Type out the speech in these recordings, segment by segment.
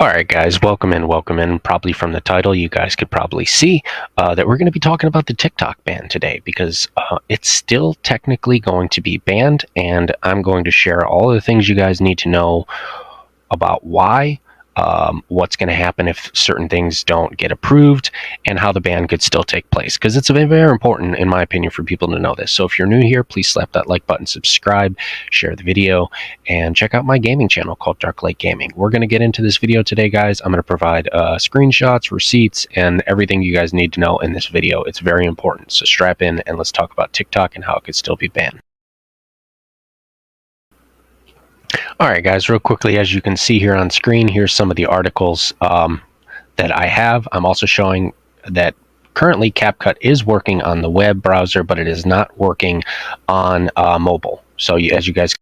Alright guys, welcome in, welcome in. Probably from the title, you guys could probably see that we're going to be talking about the TikTok ban today because it's still technically going to be banned, and I'm going to share all of the things you guys need to know about why, what's going to happen if certain things don't get approved, and how the ban could still take place, because it's very, very important, in my opinion, for people to know this. So if you're new here, please slap that like button, subscribe, share the video, and check out my gaming channel called Dark Lake Gaming. We're going to get into this video today, guys. I'm going to provide screenshots, receipts, and everything you guys need to know in this video. It's very important, so strap in and let's talk about TikTok and how it could still be banned. Alright guys, real quickly, as you can see here on screen, here's some of the articles that I have. I'm also showing that currently CapCut is working on the web browser, but it is not working on mobile. So as you guys...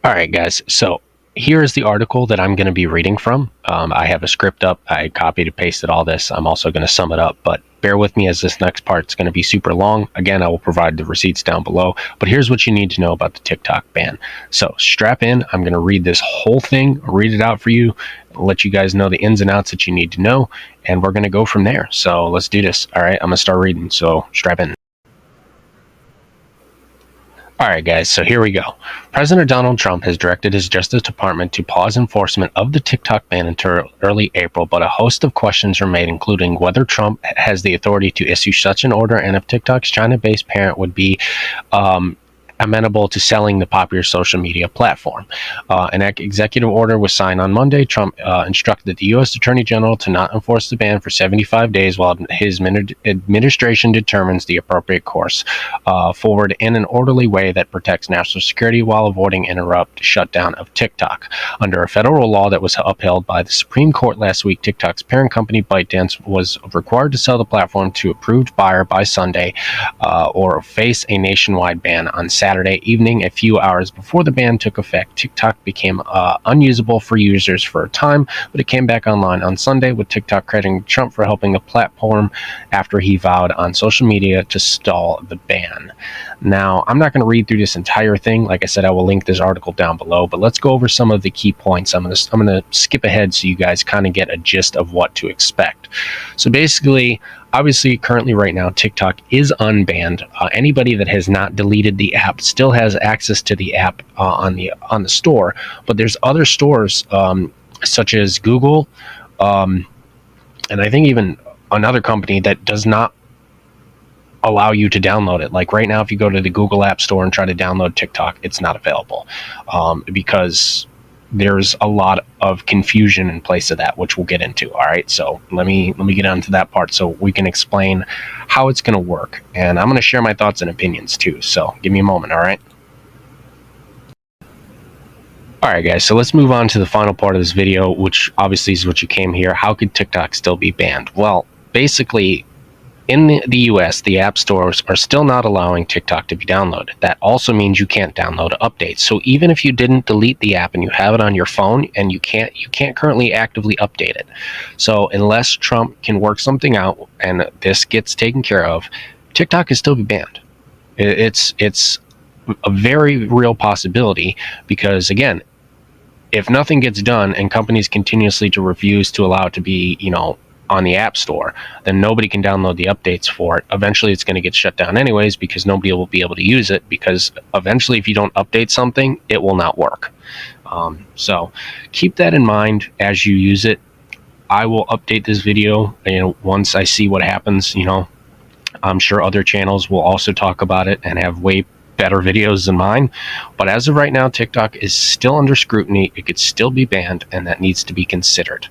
Alright guys, so here's the article that I'm going to be reading from. I have a script up. I copied and pasted all this. I'm also going to sum it up, but bear with me as this next part's going to be super long. Again, I will provide the receipts down below, but here's what you need to know about the TikTok ban. So strap in. I'm going to read this whole thing, read it out for you, let you guys know the ins and outs that you need to know, and we're going to go from there. So let's do this. All right, I'm going to start reading, so strap in. Alright guys, so here we go. President Donald Trump has directed his Justice Department to pause enforcement of the TikTok ban until early April, but a host of questions are made, including whether Trump has the authority to issue such an order and if TikTok's China-based parent would be amenable to selling the popular social media platform. An executive order was signed on Monday. Trump instructed the U.S. Attorney General to not enforce the ban for 75 days while his administration determines the appropriate course forward in an orderly way that protects national security while avoiding abrupt shutdown of TikTok. Under a federal law that was upheld by the Supreme Court last week, TikTok's parent company ByteDance was required to sell the platform to approved buyer by Sunday or face a nationwide ban on Saturday evening. A few hours before the ban took effect, TikTok became unusable for users for a time, but it came back online on Sunday, with TikTok crediting Trump for helping the platform after he vowed on social media to stall the ban. Now, I'm not going to read through this entire thing. Like I said, I will link this article down below, but let's go over some of the key points. I'm going to skip ahead so you guys kind of get a gist of what to expect. So basically, obviously, currently right now, TikTok is unbanned. Anybody that has not deleted the app still has access to the app on the store, but there's other stores such as Google, and I think even another company that does not allow you to download it. Like right now, if you go to the Google App Store and try to download TikTok, it's not available because there's a lot of confusion in place of that, which we'll get into. All right, so let me get onto that part so we can explain how it's going to work, and I'm going to share my thoughts and opinions too, so give me a moment. All right guys, so let's move on to the final part of this video, which obviously is what you came here. How could TikTok still be banned? Well, basically, in the US, the app stores are still not allowing TikTok to be downloaded. That also means you can't download updates. So even if you didn't delete the app and you have it on your phone, and you can't currently actively update it. So unless Trump can work something out and this gets taken care of, TikTok can still be banned. It's a very real possibility, because again, if nothing gets done and companies continuously to refuse to allow it to be, on the App Store, then nobody can download the updates for it. Eventually it's going to get shut down anyways, because nobody will be able to use it, because eventually if you don't update something, it will not work. So keep that in mind as you use it. I will update this video, once I see what happens. I'm sure other channels will also talk about it and have way better videos than mine, but as of right now, TikTok is still under scrutiny. It could still be banned, and that needs to be considered.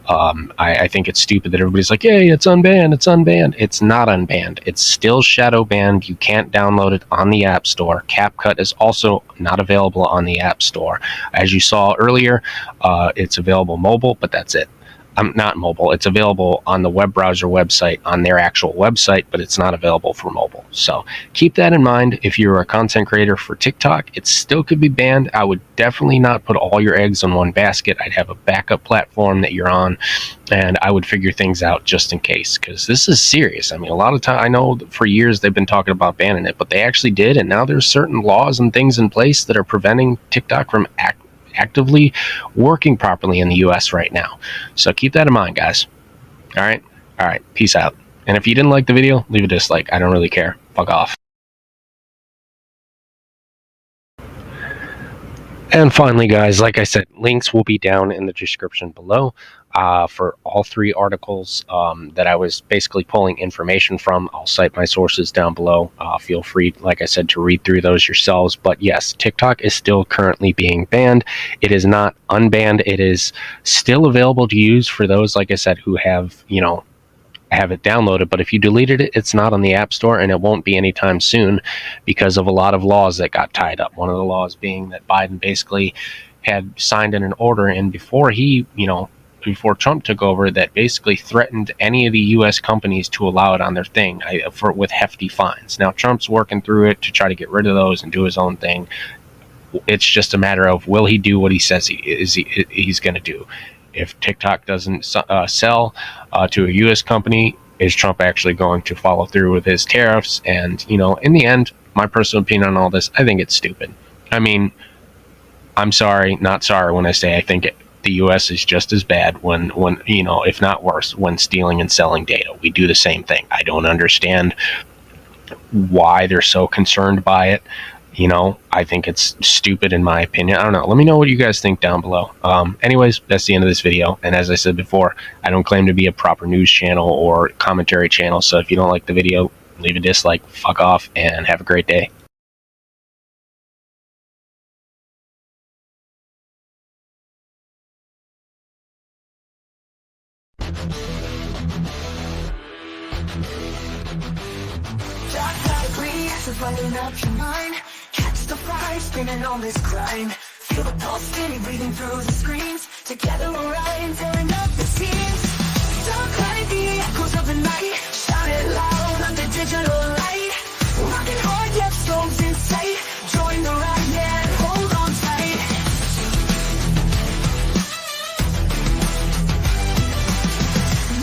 I think it's stupid that everybody's like, hey, it's unbanned, it's unbanned. It's not unbanned. It's still shadow banned. You can't download it on the App Store. CapCut is also not available on the App Store. As you saw earlier, it's available mobile, but that's it. Not mobile. It's available on the web browser website, on their actual website, but it's not available for mobile. So keep that in mind. If you're a content creator for TikTok, it still could be banned. I would definitely not put all your eggs in one basket. I'd have a backup platform that you're on, and I would figure things out just in case, because this is serious. I mean, a lot of time, I know for years they've been talking about banning it, but they actually did, and now there's certain laws and things in place that are preventing TikTok from actively working properly in the US right now. So keep that in mind, guys. All right. Peace out. And if you didn't like the video, leave a dislike. I don't really care. Fuck off. And finally, guys, like I said, links will be down in the description below for all three articles that I was basically pulling information from. I'll cite my sources down below. Feel free, like I said, to read through those yourselves. But yes, TikTok is still currently being banned. It is not unbanned. It is still available to use for those, like I said, who have, have it downloaded. But if you deleted it, it's not on the App Store, and it won't be anytime soon because of a lot of laws that got tied up. One of the laws being that Biden basically had signed in an order, and before before Trump took over, that basically threatened any of the U.S. companies to allow it on their thing with hefty fines. Now Trump's working through it to try to get rid of those and do his own thing. It's just a matter of, will he do what he says he's going to do? If TikTok doesn't sell to a U.S. company, is Trump actually going to follow through with his tariffs? And, in the end, my personal opinion on all this, I think it's stupid. I mean, I'm sorry, not sorry when I say I think the U.S. is just as bad when if not worse, when stealing and selling data. We do the same thing. I don't understand why they're so concerned by it. I think it's stupid in my opinion. I don't know. Let me know what you guys think down below. Anyways, that's the end of this video. And as I said before, I don't claim to be a proper news channel or commentary channel. So if you don't like the video, leave a dislike, fuck off, and have a great day. Lighting up your mind, catch the fire, spinning on this grind. Feel the pulse steady breathing through the screens. Together we'll ride, tearing up the seams. Dark like the echoes of the night. Shout it loud under digital light. Rocking hard, yet storms in sight. Join the ride, yeah, hold on tight.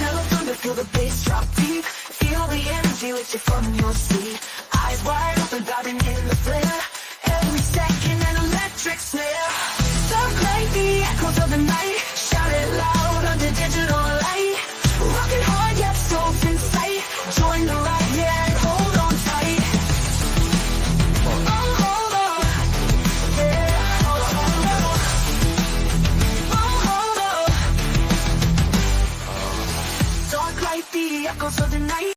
Mellow thunder, feel the bass drop deep. Feel the energy lift you from your seat. Eyes wide